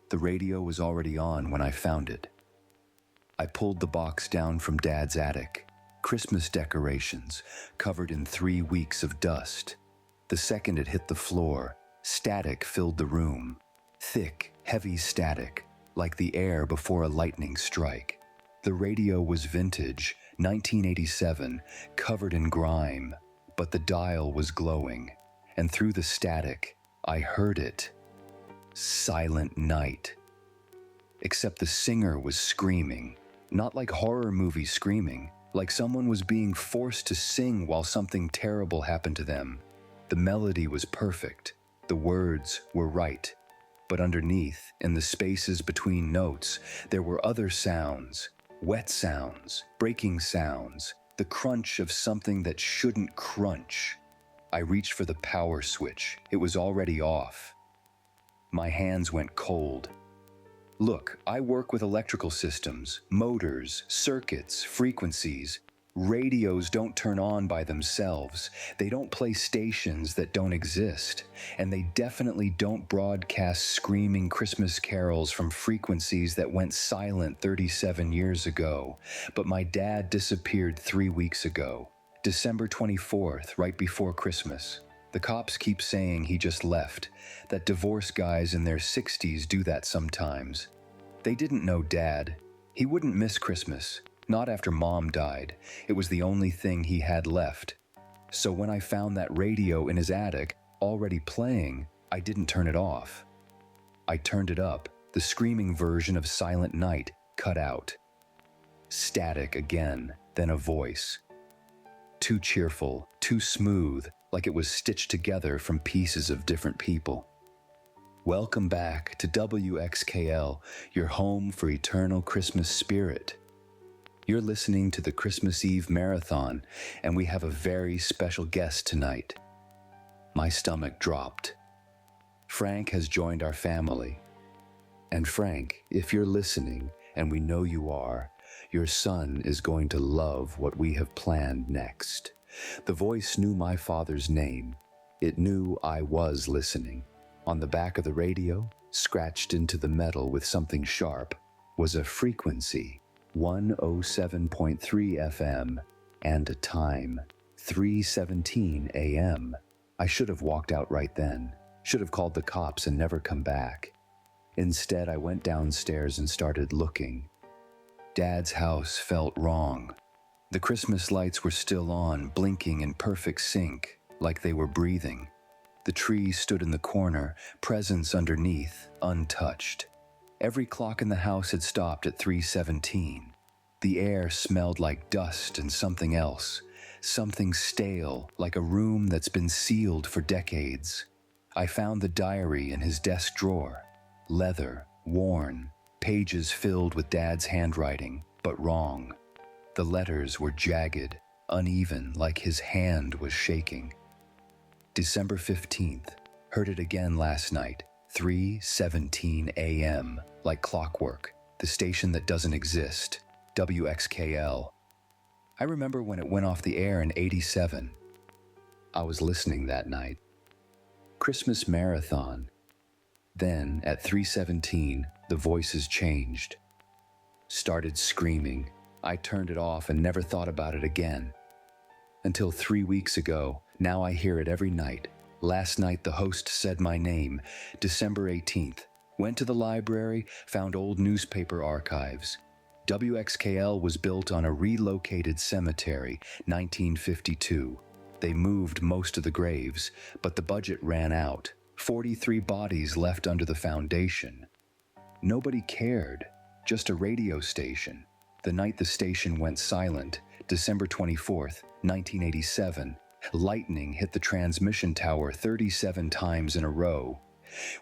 The radio was already on when I found it. I pulled the box down from Dad's attic. Christmas decorations, covered in 3 weeks of dust. The second it hit the floor, static filled the room. Thick, heavy static, like the air before a lightning strike. The radio was vintage, 1987, covered in grime, but the dial was glowing, and through the static, I heard it. Silent Night. Except the singer was screaming, not like horror movie screaming, like someone was being forced to sing while something terrible happened to them. The melody was perfect, the words were right, but underneath, in the spaces between notes, there were other sounds, wet sounds, breaking sounds, the crunch of something that shouldn't crunch. I reached for the power switch. It was already off. My hands went cold. Look, I work with electrical systems, motors, circuits, frequencies. Radios don't turn on by themselves. They don't play stations that don't exist. And they definitely don't broadcast screaming Christmas carols from frequencies that went silent 37 years ago. But my dad disappeared 3 weeks ago, December 24th, right before Christmas. The cops keep saying he just left, that divorced guys in their 60s do that sometimes. They didn't know Dad. He wouldn't miss Christmas, not after Mom died. It was the only thing he had left. So when I found that radio in his attic, already playing, I didn't turn it off. I turned it up, the screaming version of Silent Night cut out. Static again, then a voice. Too cheerful, too smooth, like it was stitched together from pieces of different people. Welcome back to WXKL, your home for eternal Christmas spirit. You're listening to the Christmas Eve Marathon, and we have a very special guest tonight. My stomach dropped. Frank has joined our family. And Frank, if you're listening, and we know you are, your son is going to love what we have planned next. The voice knew my father's name. It knew I was listening. On the back of the radio, scratched into the metal with something sharp, was a frequency, 107.3 FM, and a time, 3:17 a.m. I should have walked out right then, should have called the cops and never come back. Instead, I went downstairs and started looking. Dad's house felt wrong. The Christmas lights were still on, blinking in perfect sync, like they were breathing. The tree stood in the corner, presents underneath, untouched. Every clock in the house had stopped at 3:17. The air smelled like dust and something else, something stale, like a room that's been sealed for decades. I found the diary in his desk drawer. Leather, worn, pages filled with Dad's handwriting, but wrong. The letters were jagged, uneven, like his hand was shaking. December 15th, heard it again last night, 3:17 a.m., like clockwork, the station that doesn't exist, WXKL. I remember when it went off the air in '87. I was listening that night. Christmas Marathon. Then, at 3:17, the voices changed. Started screaming. I turned it off and never thought about it again. Until 3 weeks ago, now I hear it every night. Last night the host said my name, December 18th. Went to the library, found old newspaper archives. WXKL was built on a relocated cemetery, 1952. They moved most of the graves, but the budget ran out. 43 bodies left under the foundation. Nobody cared, just a radio station. The night the station went silent, December 24th, 1987, lightning hit the transmission tower 37 times in a row.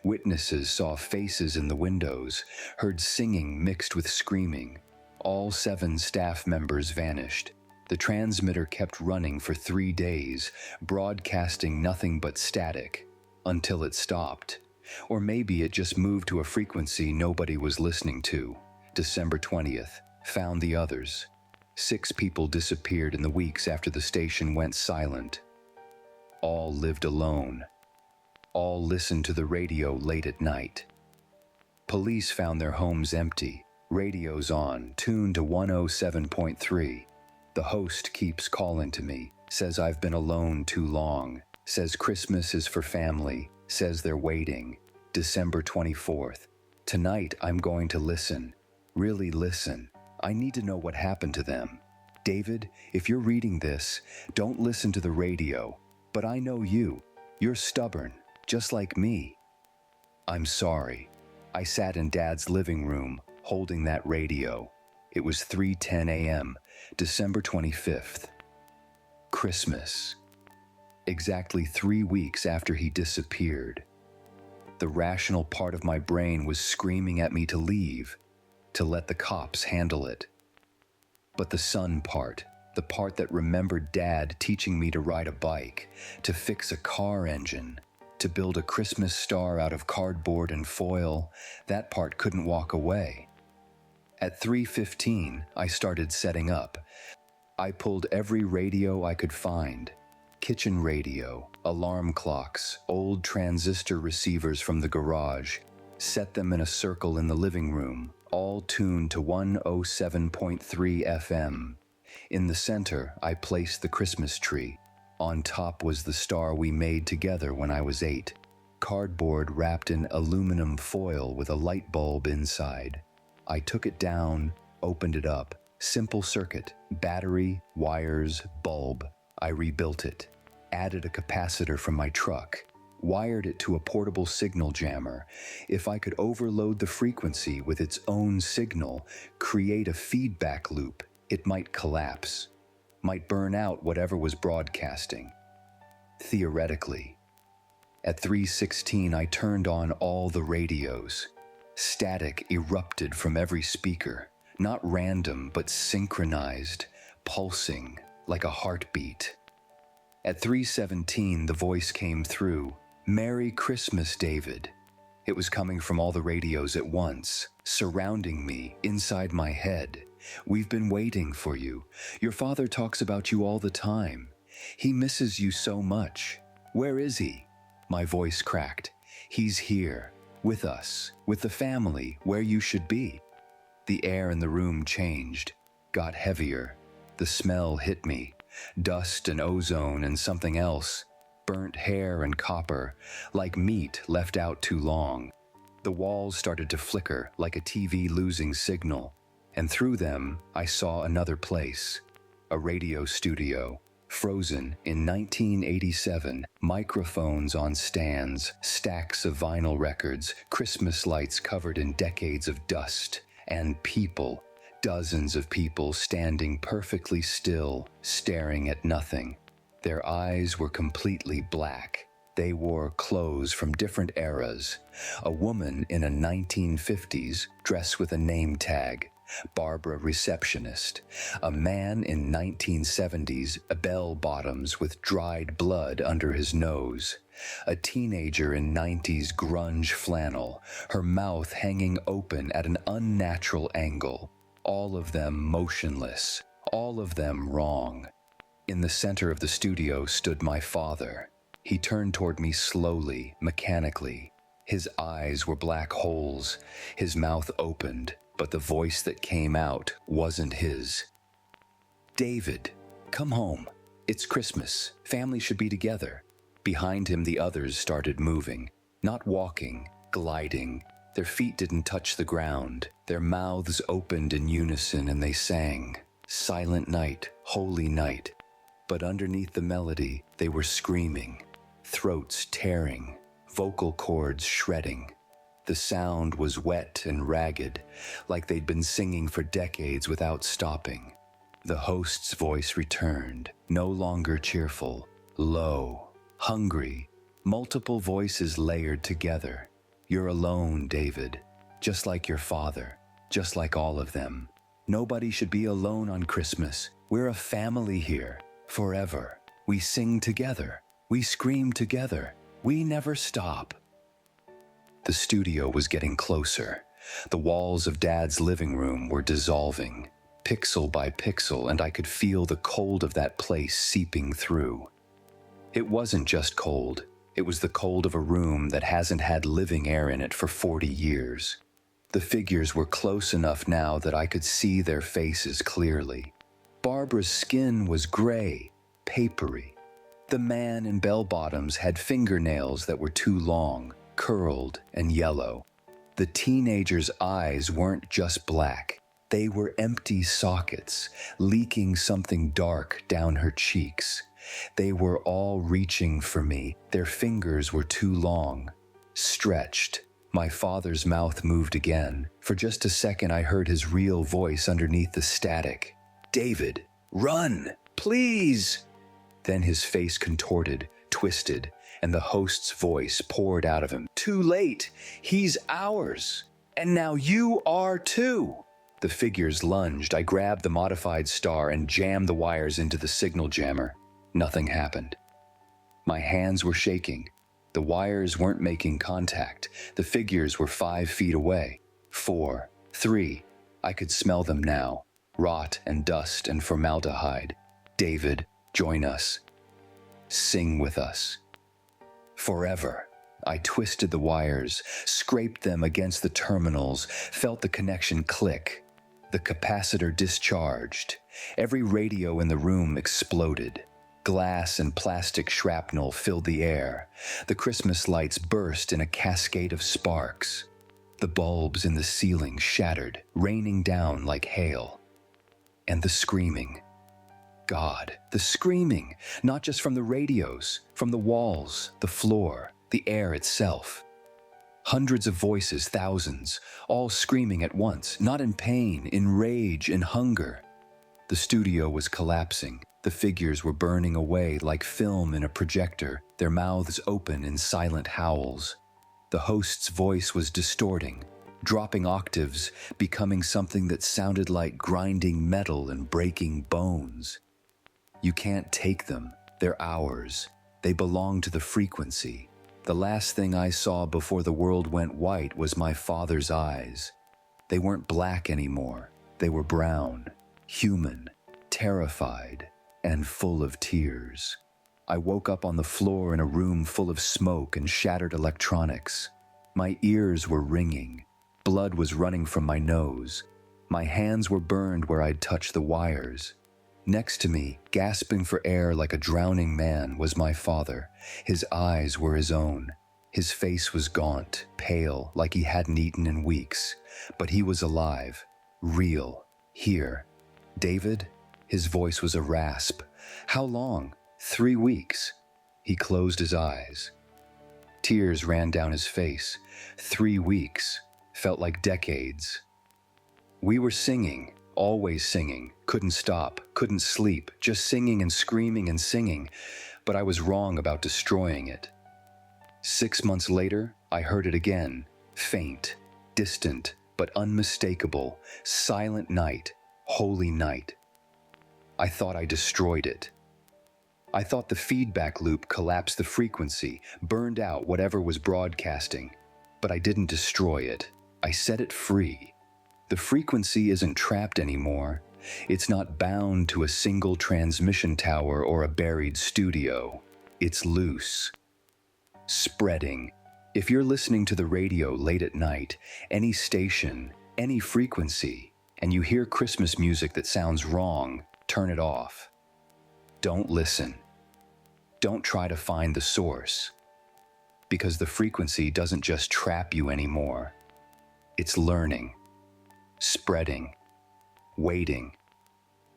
Witnesses saw faces in the windows, heard singing mixed with screaming. All 7 staff members vanished. The transmitter kept running for 3 days, broadcasting nothing but static, until it stopped. Or maybe it just moved to a frequency nobody was listening to. December 20th, found the others. 6 people disappeared in the weeks after the station went silent. All lived alone. All listened to the radio late at night. Police found their homes empty, radios on, tuned to 107.3. The host keeps calling to me, says I've been alone too long, says Christmas is for family, says they're waiting. December 24th. Tonight I'm going to listen. Really listen. I need to know what happened to them. David, if you're reading this, don't listen to the radio. But I know you. You're stubborn, just like me. I'm sorry. I sat in Dad's living room, holding that radio. It was 3:10 a.m., December 25th. Christmas. Exactly 3 weeks after he disappeared. The rational part of my brain was screaming at me to leave, to let the cops handle it. But the son part, the part that remembered Dad teaching me to ride a bike, to fix a car engine, to build a Christmas star out of cardboard and foil, that part couldn't walk away. At 3:15, I started setting up. I pulled every radio I could find. Kitchen radio, alarm clocks, old transistor receivers from the garage, set them in a circle in the living room, all tuned to 107.3 FM. In the center, I placed the Christmas tree. On top was the star we made together when I was 8. Cardboard wrapped in aluminum foil with a light bulb inside. I took it down, opened it up. Simple circuit, battery, wires, bulb. I rebuilt it, added a capacitor from my truck, wired it to a portable signal jammer. If I could overload the frequency with its own signal, create a feedback loop, it might collapse, might burn out whatever was broadcasting. Theoretically. At 3:16, I turned on all the radios. Static erupted from every speaker, not random but synchronized, pulsing like a heartbeat. At 3:17, the voice came through. Merry Christmas, David. It was coming from all the radios at once, surrounding me, inside my head. We've been waiting for you. Your father talks about you all the time. He misses you so much. Where is he? My voice cracked. He's here, with us, with the family, where you should be. The air in the room changed, got heavier. The smell hit me. Dust and ozone and something else. Burnt hair and copper, like meat left out too long. The walls started to flicker like a TV losing signal, and through them I saw another place. A radio studio, frozen in 1987, microphones on stands, stacks of vinyl records, Christmas lights covered in decades of dust. And people, dozens of people standing perfectly still, staring at nothing. Their eyes were completely black. They wore clothes from different eras. A woman in a 1950s dress with a name tag, Barbara receptionist. A man in 1970s, bell-bottoms with dried blood under his nose. A teenager in 90s grunge flannel, her mouth hanging open at an unnatural angle. All of them motionless, all of them wrong. In the center of the studio stood my father. He turned toward me slowly, mechanically. His eyes were black holes. His mouth opened, but the voice that came out wasn't his. David, come home. It's Christmas. Family should be together. Behind him, the others started moving, not walking, gliding. Their feet didn't touch the ground. Their mouths opened in unison and they sang, Silent Night, Holy Night. But underneath the melody, they were screaming, throats tearing, vocal cords shredding. The sound was wet and ragged, like they'd been singing for decades without stopping. The host's voice returned, no longer cheerful, low, hungry, multiple voices layered together. You're alone, David, just like your father, just like all of them. Nobody should be alone on Christmas. We're a family here, forever. We sing together. We scream together. We never stop. The studio was getting closer. The walls of Dad's living room were dissolving, pixel by pixel, and I could feel the cold of that place seeping through. It wasn't just cold. It was the cold of a room that hasn't had living air in it for 40 years. The figures were close enough now that I could see their faces clearly. Barbara's skin was gray, papery. The man in bell-bottoms had fingernails that were too long, curled and yellow. The teenager's eyes weren't just black. They were empty sockets, leaking something dark down her cheeks. They were all reaching for me. Their fingers were too long, stretched. My father's mouth moved again. For just a second, I heard his real voice underneath the static. "David, run, please!" Then his face contorted, twisted, and the host's voice poured out of him. "Too late! He's ours! And now you are too!" The figures lunged. I grabbed the modified star and jammed the wires into the signal jammer. Nothing happened. My hands were shaking. The wires weren't making contact. The figures were 5 feet away. 4, 3. I could smell them now. Rot and dust and formaldehyde. "David, join us. Sing with us. Forever." I twisted the wires, scraped them against the terminals, felt the connection click. The capacitor discharged. Every radio in the room exploded. Glass and plastic shrapnel filled the air. The Christmas lights burst in a cascade of sparks. The bulbs in the ceiling shattered, raining down like hail. And the screaming. God, the screaming, not just from the radios, from the walls, the floor, the air itself. Hundreds of voices, thousands, all screaming at once, not in pain, in rage, in hunger. The studio was collapsing. The figures were burning away like film in a projector, their mouths open in silent howls. The host's voice was distorting, dropping octaves, becoming something that sounded like grinding metal and breaking bones. "You can't take them. They're ours. They belong to the frequency." The last thing I saw before the world went white was my father's eyes. They weren't black anymore. They were brown, human, terrified, and full of tears. I woke up on the floor in a room full of smoke and shattered electronics. My ears were ringing. Blood was running from my nose. My hands were burned where I'd touched the wires. Next to me, gasping for air like a drowning man, was my father. His eyes were his own. His face was gaunt, pale, like he hadn't eaten in weeks. But he was alive, real, here. "David?" His voice was a rasp. "How long?" 3 weeks. He closed his eyes. Tears ran down his face. 3 weeks. Felt like decades. We were singing, always singing. Couldn't stop, couldn't sleep, just singing and screaming and singing. But I was wrong about destroying it. 6 months later, I heard it again. Faint, distant, but unmistakable. Silent night, holy night. I thought I destroyed it. I thought the feedback loop collapsed the frequency, burned out whatever was broadcasting. But I didn't destroy it. I set it free. The frequency isn't trapped anymore. It's not bound to a single transmission tower or a buried studio. It's loose. Spreading. If you're listening to the radio late at night, any station, any frequency, and you hear Christmas music that sounds wrong, turn it off. Don't listen. Don't try to find the source. Because the frequency doesn't just trap you anymore. It's learning, spreading, waiting,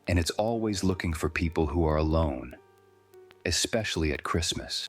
and it's always looking for people who are alone, especially at Christmas.